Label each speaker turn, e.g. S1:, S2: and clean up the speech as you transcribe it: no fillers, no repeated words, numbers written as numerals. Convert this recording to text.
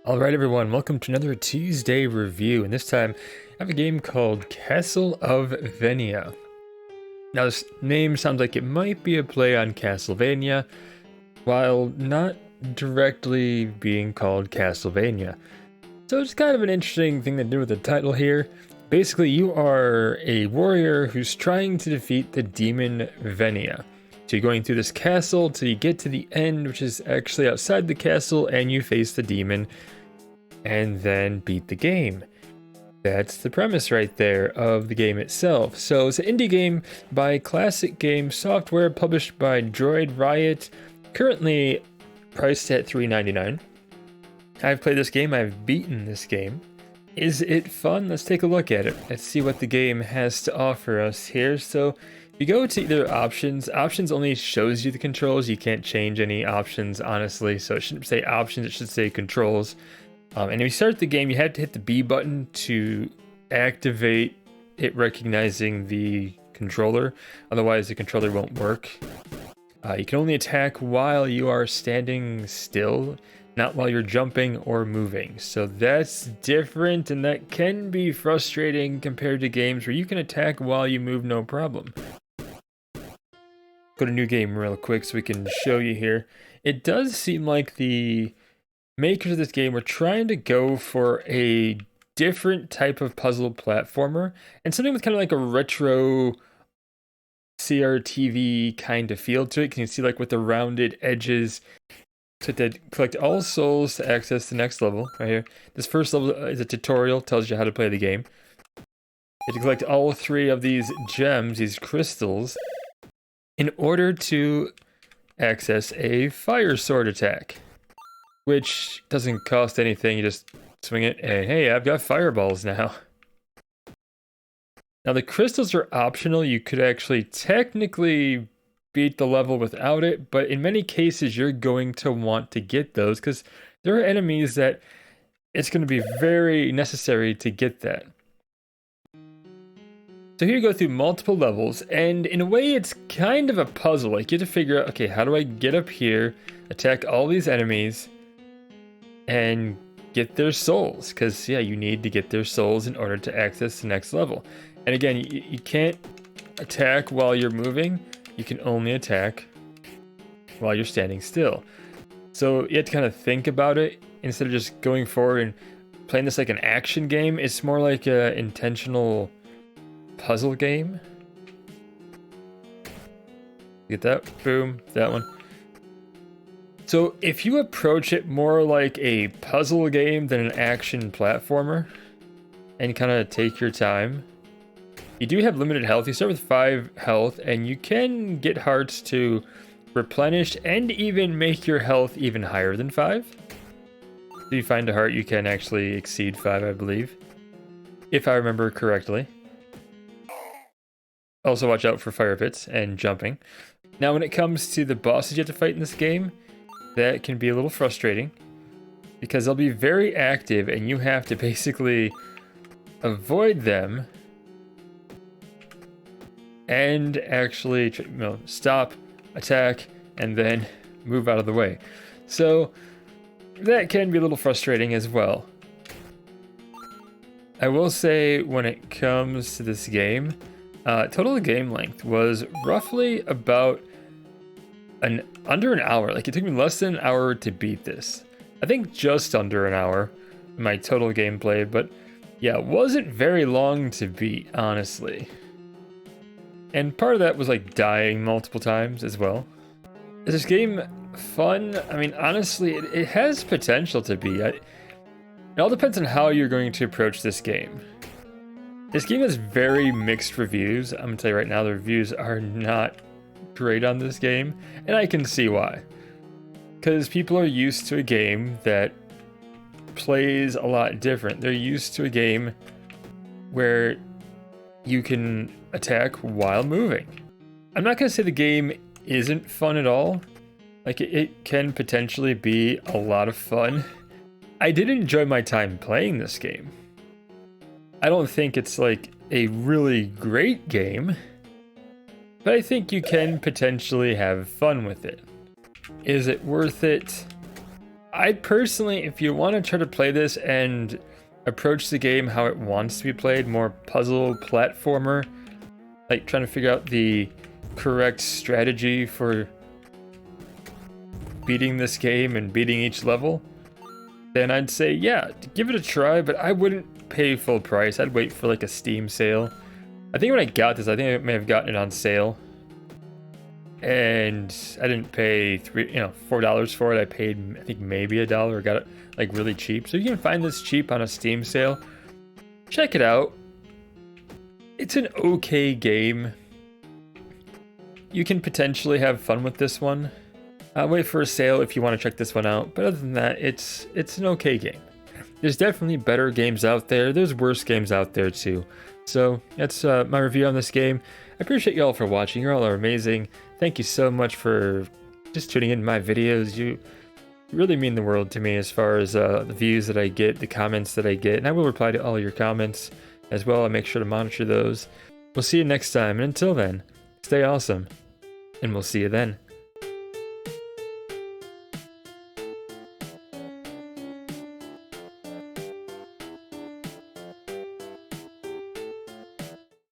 S1: Alright everyone, welcome to another Tuesday review, and this time I have a game called Castle of Venia. Now this name sounds like it might be a play on Castlevania, while not directly being called Castlevania. So it's kind of an interesting thing to do with the title here. Basically, you are a warrior who's trying to defeat the demon Venia. So you're going through this castle till you get to the end, which is actually outside the castle, and you face the demon and then beat the game. That's the premise right there of the game itself. So it's an indie game by Classic Game Software, published by Droid Riot, currently priced at $3.99. I've played this game, I've beaten this game. Is it fun? Let's take a look at it. Let's see what the game has to offer us here. So if you go to either options only shows you the controls. You can't change any options, honestly. So it shouldn't say options, it should say controls. And if you start the game, you have to hit the B button to activate it recognizing the controller. Otherwise, the controller won't work. You can only attack while you are standing still, not while you're jumping or moving. So that's different, and that can be frustrating compared to games where you can attack while you move, no problem. Go to new game real quick so we can show you here. It does seem like the makers of this game were trying to go for a different type of puzzle platformer and something with kind of like a retro CRTV kind of feel to it. Can you see, like, with the rounded edges? So to collect all souls to access the next level right here. This first level is a tutorial, tells you how to play the game. You have to collect all 3 of these gems, these crystals, in order to access a fire sword attack, which doesn't cost anything. You just swing it and hey, I've got fireballs now. Now the crystals are optional. You could actually technically beat the level without it, but in many cases you're going to want to get those because there are enemies that it's going to be very necessary to get that. So here you go through multiple levels, and in a way it's kind of a puzzle. Like, you have to figure out, okay, how do I get up here, attack all these enemies, and get their souls? Because yeah, you need to get their souls in order to access the next level. And again, you can't attack while you're moving. You can only attack while you're standing still. So you have to kind of think about it instead of just going forward and playing this like an action game. It's more like an intentional puzzle game. Get that? Boom. That one. So if you approach it more like a puzzle game than an action platformer and kind of take your time, you do have limited health. You start with 5 health, and you can get hearts to replenish and even make your health even higher than 5. If you find a heart, you can actually exceed 5, I believe, if I remember correctly. Also watch out for fire pits and jumping. Now when it comes to the bosses you have to fight in this game, that can be a little frustrating because they'll be very active and you have to basically avoid them and actually stop, attack, and then move out of the way. So that can be a little frustrating as well. I will say, when it comes to this game, total game length was roughly about under an hour. Like, it took me less than an hour to beat this. I think just under an hour, my total gameplay, but yeah, it wasn't very long to beat, honestly. And part of that was like dying multiple times as well. Is this game fun? I mean, honestly, it has potential to be. It all depends on how you're going to approach this game. This game has very mixed reviews. I'm gonna tell you right now, the reviews are not great on this game, and I can see why. Because people are used to a game that plays a lot different. They're used to a game where you can attack while moving. I'm not gonna say the game isn't fun at all. Like, it can potentially be a lot of fun. I did enjoy my time playing this game. I don't think it's like a really great game, but I think you can potentially have fun with it. Is it worth it? I'd personally, if you want to try to play this and approach the game how it wants to be played, more puzzle platformer, like trying to figure out the correct strategy for beating this game and beating each level, then I'd say, yeah, give it a try, but I wouldn't pay full price. I'd wait for like a Steam sale. I think when I got this, I think I may have gotten it on sale. And I didn't pay $4 for it. I paid, I think, maybe $1. Got it like really cheap. So you can find this cheap on a Steam sale. Check it out. It's an okay game. You can potentially have fun with this one. Wait for a sale if you want to check this one out. But other than that, it's an okay game. There's definitely better games out there. There's worse games out there too. So that's my review on this game. I appreciate you all for watching. You all are amazing. Thank you so much for just tuning in my videos. You really mean the world to me as far as the views that I get, the comments that I get. And I will reply to all your comments as well. I'll make sure to monitor those. We'll see you next time. And until then, stay awesome. And we'll see you then.